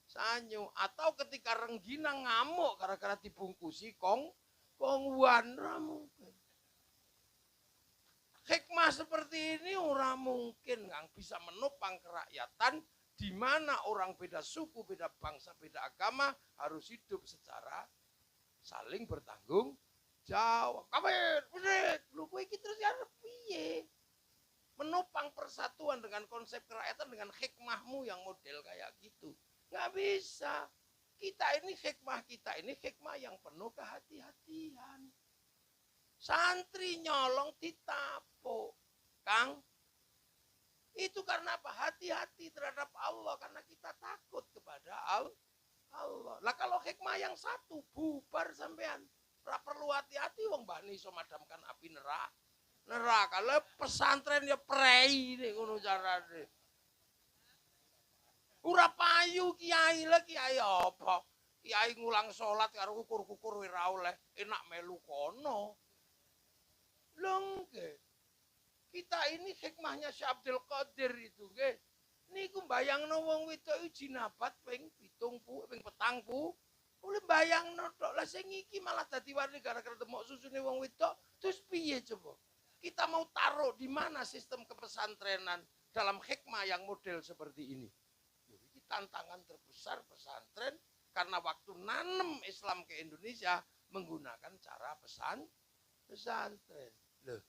Sanyo. Atau ketika Rengginang ngamuk gara-gara dibungkusi Kongwan. Nggak mungkin. Hikmah seperti ini ora mungkin yang bisa menopang kerakyatan di mana orang beda suku, beda bangsa, beda agama harus hidup secara saling bertanggung jawab. Kabeh, bener, lho kowe iki terus arep piye? Menopang persatuan dengan konsep kerakyatan dengan hikmahmu yang model kayak gitu. Nggak bisa. Kita ini hikmah yang penuh kehati-hatian. Santri nyolong ditapuk, Kang. Itu karena apa? Hati-hati terhadap Allah, karena kita takut kepada Allah. Lah kalau hikmah yang satu bubar sampean, ora perlu hati-hati wong bani iso madamkan api neraka. Lah pesantren ya prei nek ngono carane. Ora payu kiai lah, kiai apa? Kiai ngulang salat karo kukur-kukur ora oleh, enak melu kono. Lengke. Kita ini hikmahnya Syekh Abdul Qadir itu nggih. Niku bayangno wong wedok jinabat ping 70, ping 40. Oleh bayangno tok. Lah sing iki malah dadi warni gara-gara demok susune wong wedok. Terus piye coba? Kita mau taruh di mana sistem kepesantrenan dalam hikmah yang model seperti ini? Ini tantangan terbesar pesantren karena waktu nanem Islam ke Indonesia menggunakan cara pesantren. Loh,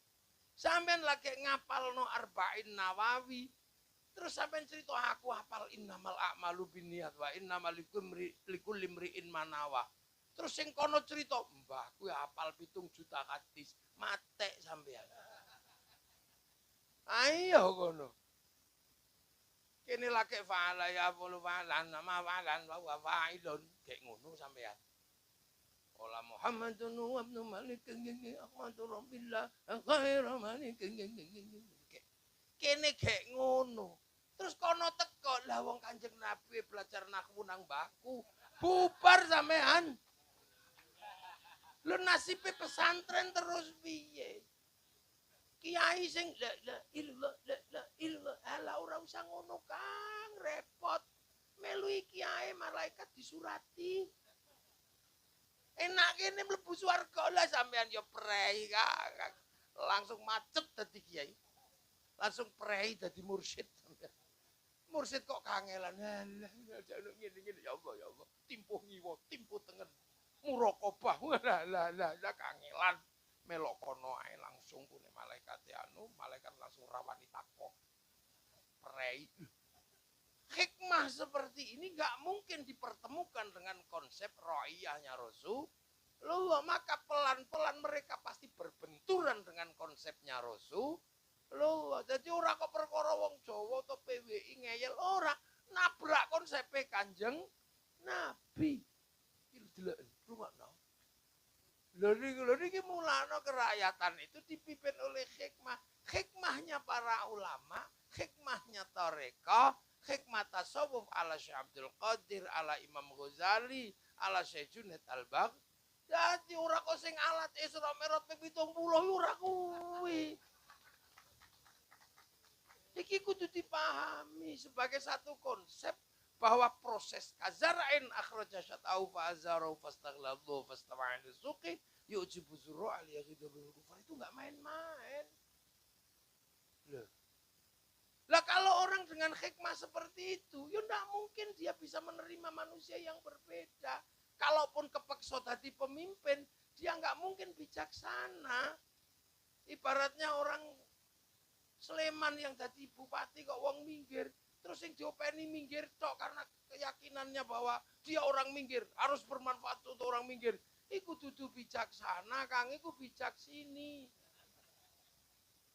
sampean lagi ngapal no Arba'in Nawawi, terus sampean cerita aku hafal innamal a'malu binniyat wa innamal likulli imri'in manawa. Terus sing kono cerita, mbahku hafal 7 juta hadis, mate sampean. Ayo kono. Kene lagi fa'ala ya fulu fa'lan nama fa'lan wa fa'ilun, kayak ngono sampean. Ola Muhammadun wa ibnu Malik Ahmadur Rabbillah khairu Malik kene gek ngono. Terus kono teko lah wong Kanjeng Nabi belajar nahwu nang baku bubar sampean. Lu nasibe pesantren terus piye? kiai sing la ilah ala ora usah ngono Kang, repot. Melu kiai malaikat disurati. Enak kene mlebu swarga lah sampean yo prei Kang. Langsung macet dadi kiai. Langsung prei dadi mursyid sampean. Mursyid kok kangelan. Lah ngene-ngene ya Allah. Timpuh ngiwa, timpuh tengen. Muraqabah. Lah kangelan. Melok kono ae langsung kune malaikat malaikat langsung rawani takok. Prei. Hikmah seperti ini nggak mungkin dipertemukan dengan konsep ro'iyahnya Rasulullah. Maka pelan-pelan mereka pasti berbenturan dengan konsepnya Rasulullah. Jadi orang kok perkara wong Jawa atau PWI ngeyel orang nabrak konsepnya Kanjeng Nabi. Lho niki mulane kerakyatan itu dipimpin oleh hikmah. Hikmahnya para ulama, hikmahnya tarekah, hikmah tasawuf ala Syekh Abdul Qadir, ala Imam Ghazali, ala Syekh Junaid Al-Baghdadi. Jadi ora kok sing alat Isra Mi'raj ping 70 ora kuwi. Iki kudu dipahami sebagai satu konsep bahwa proses kazara'in akhraja syat'ahu fa'azarahu fastaghladu fastama'in suqi yu'jibu zurra' al-yaghidul kufar, itu enggak main-main. Lah kalau orang dengan hikmah seperti itu, ya enggak mungkin dia bisa menerima manusia yang berbeda. Kalaupun kepeksa tadi pemimpin, dia enggak mungkin bijaksana. Ibaratnya orang Sleman yang jadi bupati kok wong minggir, terus yang diopeni minggir tok karena keyakinannya bahwa dia orang minggir, harus bermanfaat untuk orang minggir. Iku dudu bijaksana, Kang, iku bijak sini.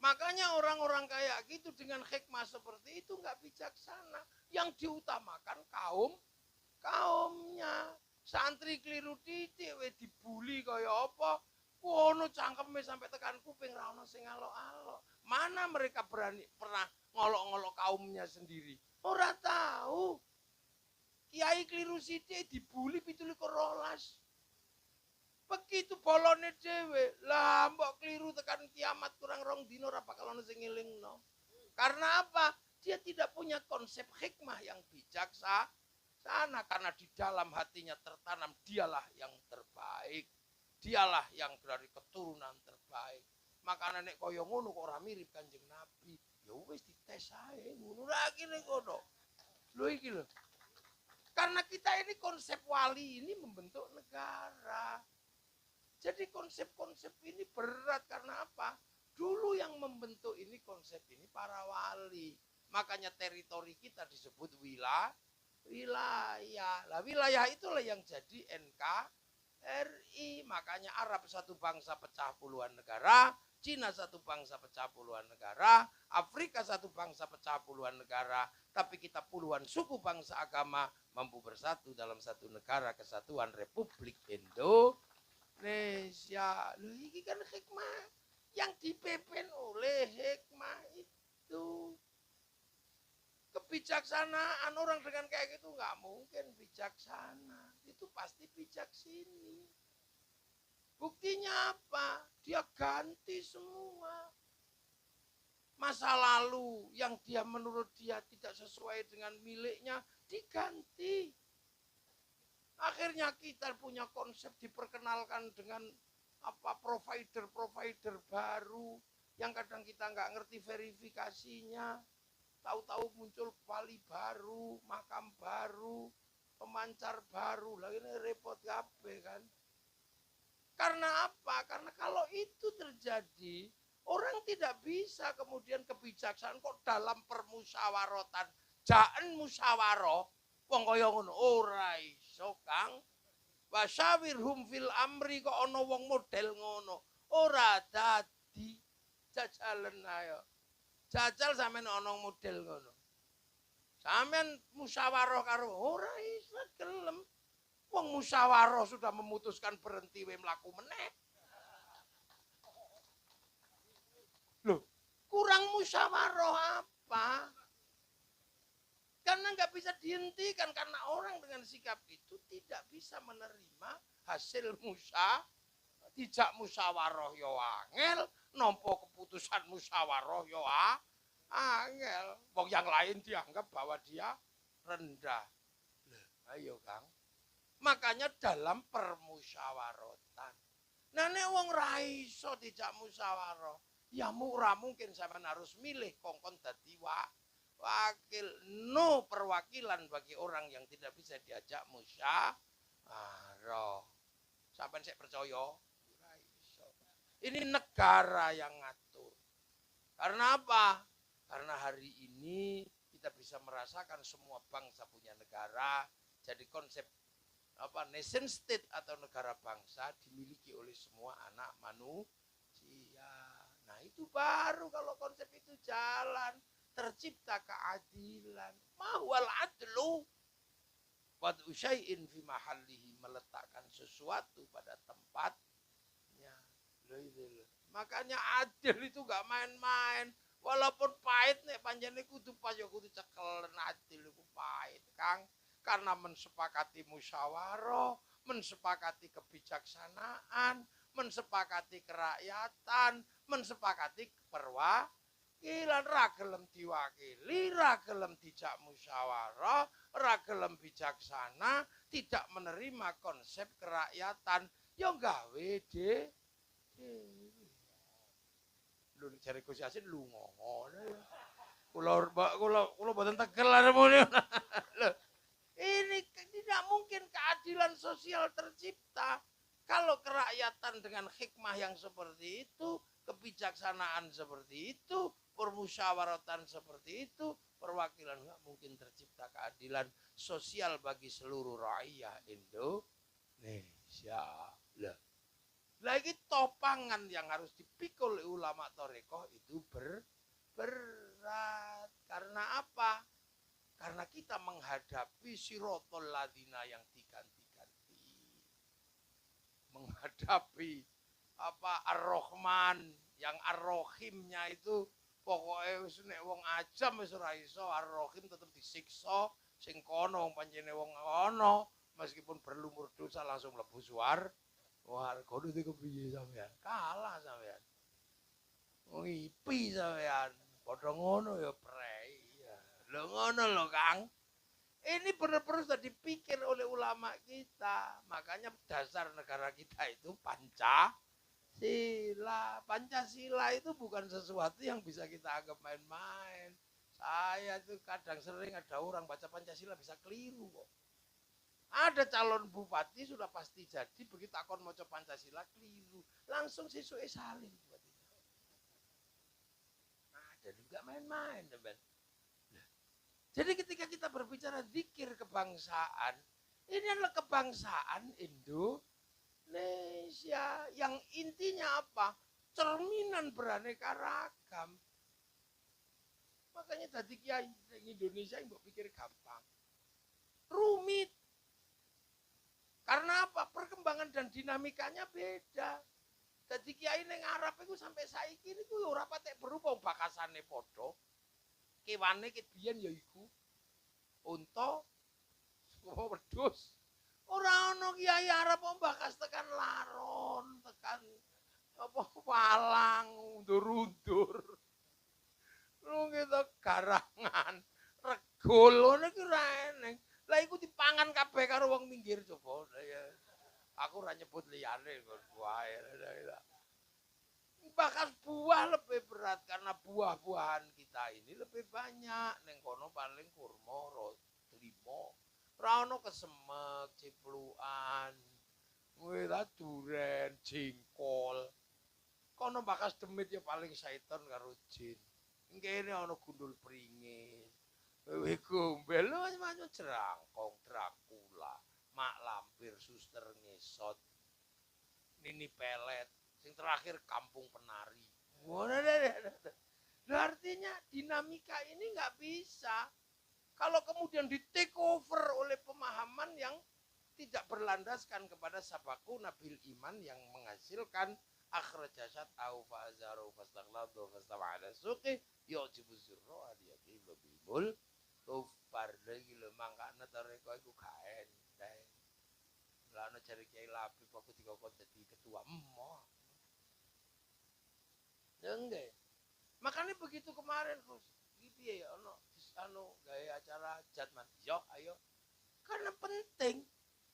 Makanya orang-orang kayak gitu dengan hikmah seperti itu nggak bijaksana. Yang diutamakan kaumnya. Santri keliru titik, dibully kaya apa. Kono cangkeme sampai tekan kuping ra ono sing alok-alok. Mana mereka berani pernah ngolok-ngolok kaumnya sendiri? Ora tahu. Kiai keliru sithik dibully 17. Begitu bolone dhewe, lah mbok keliru tekan kiamat kurang rong dino ora bakal ono sing ngelingno. Karena apa? Dia tidak punya konsep hikmah yang bijaksana, karena di dalam hatinya tertanam dialah yang terbaik. Dialah yang dari keturunan terbaik. Maka nek kaya ngono kok ora mirip Kanjeng Nabi, ya wis dites ae ngono lagi nek kono. Lho iki lho. Karena kita ini konsep wali ini membentuk negara. Jadi konsep-konsep ini berat karena apa? Dulu yang membentuk ini konsep ini para wali. Makanya teritori kita disebut wilayah. Lah wilayah itulah yang jadi NKRI. Makanya Arab satu bangsa pecah puluhan negara, Cina satu bangsa pecah puluhan negara, Afrika satu bangsa pecah puluhan negara, tapi kita puluhan suku bangsa agama mampu bersatu dalam satu negara kesatuan Republik Indonesia. Loh, ini kan hikmah yang dipimpin oleh hikmah itu. Kebijaksanaan orang dengan kayak gitu nggak mungkin bijaksana. Itu pasti bijak sini. Buktinya apa? Dia ganti semua. Masa lalu yang dia menurut dia tidak sesuai dengan miliknya diganti. Akhirnya kita punya konsep diperkenalkan dengan apa provider baru yang kadang kita nggak ngerti verifikasinya. Tahu-tahu muncul wali baru, makam baru, pemancar baru. Lah ini repot kabeh kan. Karena apa? Karena kalau itu terjadi, orang tidak bisa kemudian kebijaksanaan kok dalam permusyawaratan. Jaan musyawarah, wong kaya ngono ora iso, Kang. Wasyawirhum fil amri kok ana wong model ngono. Ora dadi jajalen ayo. Jajal sampean ana model ngono. Sampean musyawarah karo ora iso gelem. Wong musyawarah sudah memutuskan berhenti we mlaku meneh. Loh, kurang musyawarah apa? Karena nggak bisa dihentikan karena orang dengan sikap itu tidak bisa menerima hasil musyawarah. dijak musyawarah yo angel, nampa keputusan musyawarah yo angel. Wong yang lain dianggap bahwa dia rendah. Ayo Kang. Makanya dalam permusyawaratan. Nah nek wong ra iso dijak musyawarah, ya ora mungkin sampean harus milih kongkon dadi wakil. No perwakilan bagi orang yang tidak bisa diajak musyawarah. Sampean sik percaya? Ora iso. Ini negara yang ngatur. Karena apa? Karena hari ini kita bisa merasakan semua bangsa punya negara. Jadi konsep nation state atau negara bangsa dimiliki oleh semua anak manusia. Nah itu baru kalau konsep itu jalan, tercipta keadilan. Mahwal adlu wad'u syai'in fi mahallihi, meletakkan sesuatu pada tempatnya. Makanya adil itu gak main-main. Walaupun pahit nek panjenengan kudu payo kudu cekelen, adil iku pahit, Kang. Karena mensepakati musyawarah, mensepakati kebijaksanaan, mensepakati kerakyatan, mensepakati perwakilan, ra gelem diwakili, ra gelem dijak musyawarah, ra gelem bijaksana, tidak menerima konsep kerakyatan, ya gawe lho jare Gus Yasin lu ngono ya. Kula boten tegel arepune. Lho, ini tidak mungkin keadilan sosial tercipta kalau kerakyatan dengan hikmah yang seperti itu, kebijaksanaan seperti itu, permusyawaratan seperti itu, perwakilan nggak mungkin tercipta keadilan sosial bagi seluruh rakyat Indonesia. Lagi topangan yang harus dipikul oleh ulama Thariqah itu berat. Karena apa? Karena kita menghadapi sirotol ladina yang diganti-ganti. Menghadapi Ar-Rahman yang Ar-Rahimnya itu pokoknya wis nek wong ajam wis ora iso, Ar-Rahim tetep disiksa sing kono wong panjenengan wong kono meskipun berlumur dosa langsung mlebu swarga. Wah, kono iki kepiye sampean? Kalah sampean. Wong ipi sampean. Padha ngono ya prei. Lho ngono lho, Kang. Ini benar-benar sudah dipikir oleh ulama kita. Makanya dasar negara kita itu Pancasila. Pancasila itu bukan sesuatu yang bisa kita anggap main-main. Saya tuh kadang sering ada orang baca Pancasila bisa keliru kok. Ada calon bupati sudah pasti jadi, begitu akon maca Pancasila keliru, langsung sisuke salin bupatinya. Ada juga main-main, teman. Jadi ketika kita berbicara zikir kebangsaan, ini adalah kebangsaan Indonesia yang intinya apa? Cerminan beraneka ragam. Makanya tadi kiai Indonesia yang pikir gampang, rumit. Karena apa? Perkembangan dan dinamikanya beda. Jadi kiai ning Arab iku sampai saiki niku ora patek berubah bakasane padha. Kewane ket biyen ya iku unta wedhus. Ora ana kiai Arab bakas tekan laron, tekan walang, undur-undur. Lu kita garangan, regul ngono iki ora eneng. Lah iku dipangan kabeh karo wong minggir coba. Aku ora nyebut liyane kok wae. Bakas buah lebih berat karena buah-buahan kita ini lebih banyak. Neng kono paling kurma, limo. Ora ono kesemek, ciplukan, duren, jengkol. Kono bakas demit ya paling saiton karo jin. Kene ono gundul pringis. Wewe gombel macam-macam jerangkong, Dracula, mak lampir, suster ngesot, nini pelet, sing terakhir kampung penari. Artinya dinamika ini nggak bisa kalau kemudian di take over oleh pemahaman yang tidak berlandaskan kepada sabaku nabil iman yang menghasilkan akhrajasat au fa'azaru fastaghladu fastama'ala suqi yu'jibu zirra aliyaki babibul kufar lagi lho mangkane Thariqah iku gak enteng. Lah ana jare Kiai Labib aku dikokon dadi ketua emoh. Ya enggak. Makanya begitu kemarin Gus, iki piye ya ono anu gawe acara Jatman. Yo ayo. Karena penting.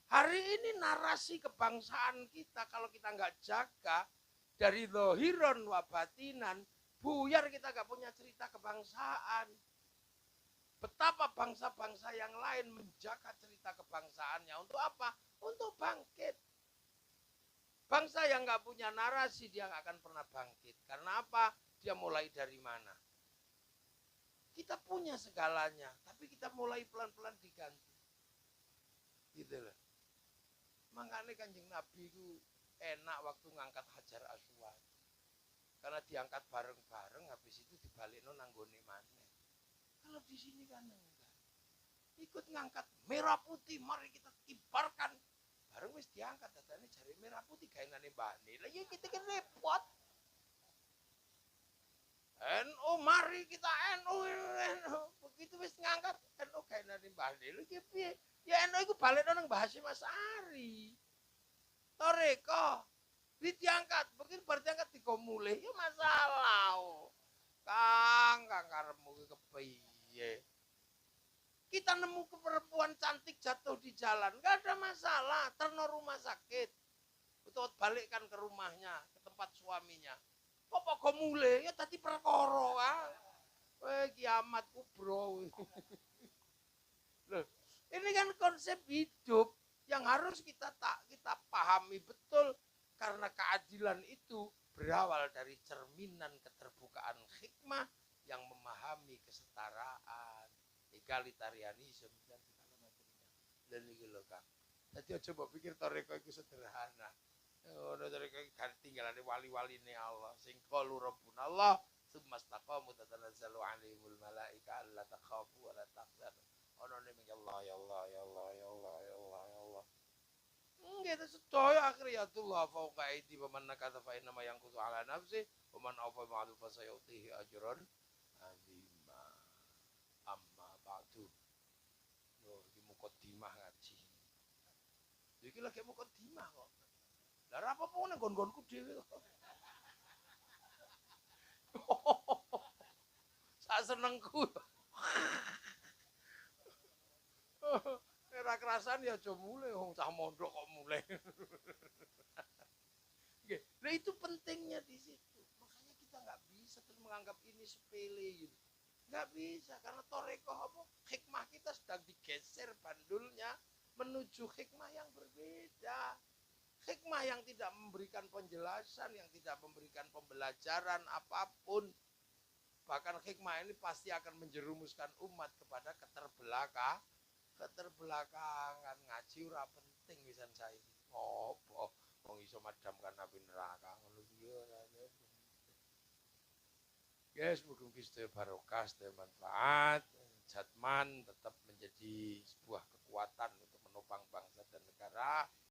Hari ini narasi kebangsaan kita kalau kita nggak jaga dari dohiron wa batinan, buyar kita nggak punya cerita kebangsaan. Betapa bangsa-bangsa yang lain menjaga cerita kebangsaannya untuk apa? Untuk bangkit. Bangsa yang nggak punya narasi dia nggak akan pernah bangkit. Karena apa? Dia mulai dari mana? Kita punya segalanya, tapi kita mulai pelan-pelan diganti. Gitu loh. Makanya Kanjeng Nabi itu enak waktu ngangkat Hajar Aswad. Karena diangkat bareng-bareng, habis itu dibalikno nanggone maneh. Kalau di sini kan enggak. Ikut ngangkat merah putih, mari kita kibarkan. Bareng wis diangkat, dadane jari merah putih gaenane mbane. Lah ya kita kan repot. NU mari kita NU. Begitu wis ngangkat NU gaenane mbane. Lha iki piye? Ya NU iku balekno nang Mbah Hasyim Asy'ari. Toreko diangkat, begitu bar diangkat digo mulih, ya masalah. Kang karepmu ki kepiye? Kita nemu perempuan cantik jatuh di jalan, enggak ada masalah, terno rumah sakit. Betul balikkan ke rumahnya, ke tempat suaminya. Kok go mulih? Ya tadi perkara ah. Kiamat kubro. Loh, ini kan konsep hidup yang harus kita pahami betul karena keadilan itu berawal dari cerminan keterbukaan hikmah yang memahami kesetaraan, egalitarianisme dan segala macamnya. Dan iki lho Kang. Dadi aja mbok pikir toreko iku sederhana. Ono toreko iki tinggalane wali-waline Allah sing qalu rabbunallah tsumastaqamu tatanazzalu alaihimul malaika alla takhafu wa la tahzanu. Ono ning ya Allah ya Allah ya Allah ya Allah ya Allah ya Allah. Kita sedaya akhiriyatullah fauqa aidi wa man nakatha fa inna ma yanqutu ala nafsi wa man afa ma'alu fa sayutihi ajran azima. Amma ba'du. Lho iki mukadimah ngaji. Iki lagi mukadimah kok. Lah apa pun nang nggon-nggonku dhewe kok. Sak senengku. Ora kerasan ya aja mulai wong cah mondok kok mulai. Nggih. Nah itu pentingnya di situ. Makanya kita nggak bisa terus menganggap ini sepele gitu. Nggak bisa karena torekoh apa hikmah kita sedang digeser bandulnya menuju hikmah yang berbeda. Hikmah yang tidak memberikan penjelasan, yang tidak memberikan pembelajaran apapun. Bahkan hikmah ini pasti akan menjerumuskan umat kepada keterbelakangan. Ngaji ora penting wisan saiki. Apa wong iso madamkan api neraka ngono iki ora penting. Guys, mugi-mugi sedaya barokah, sedaya manfaat.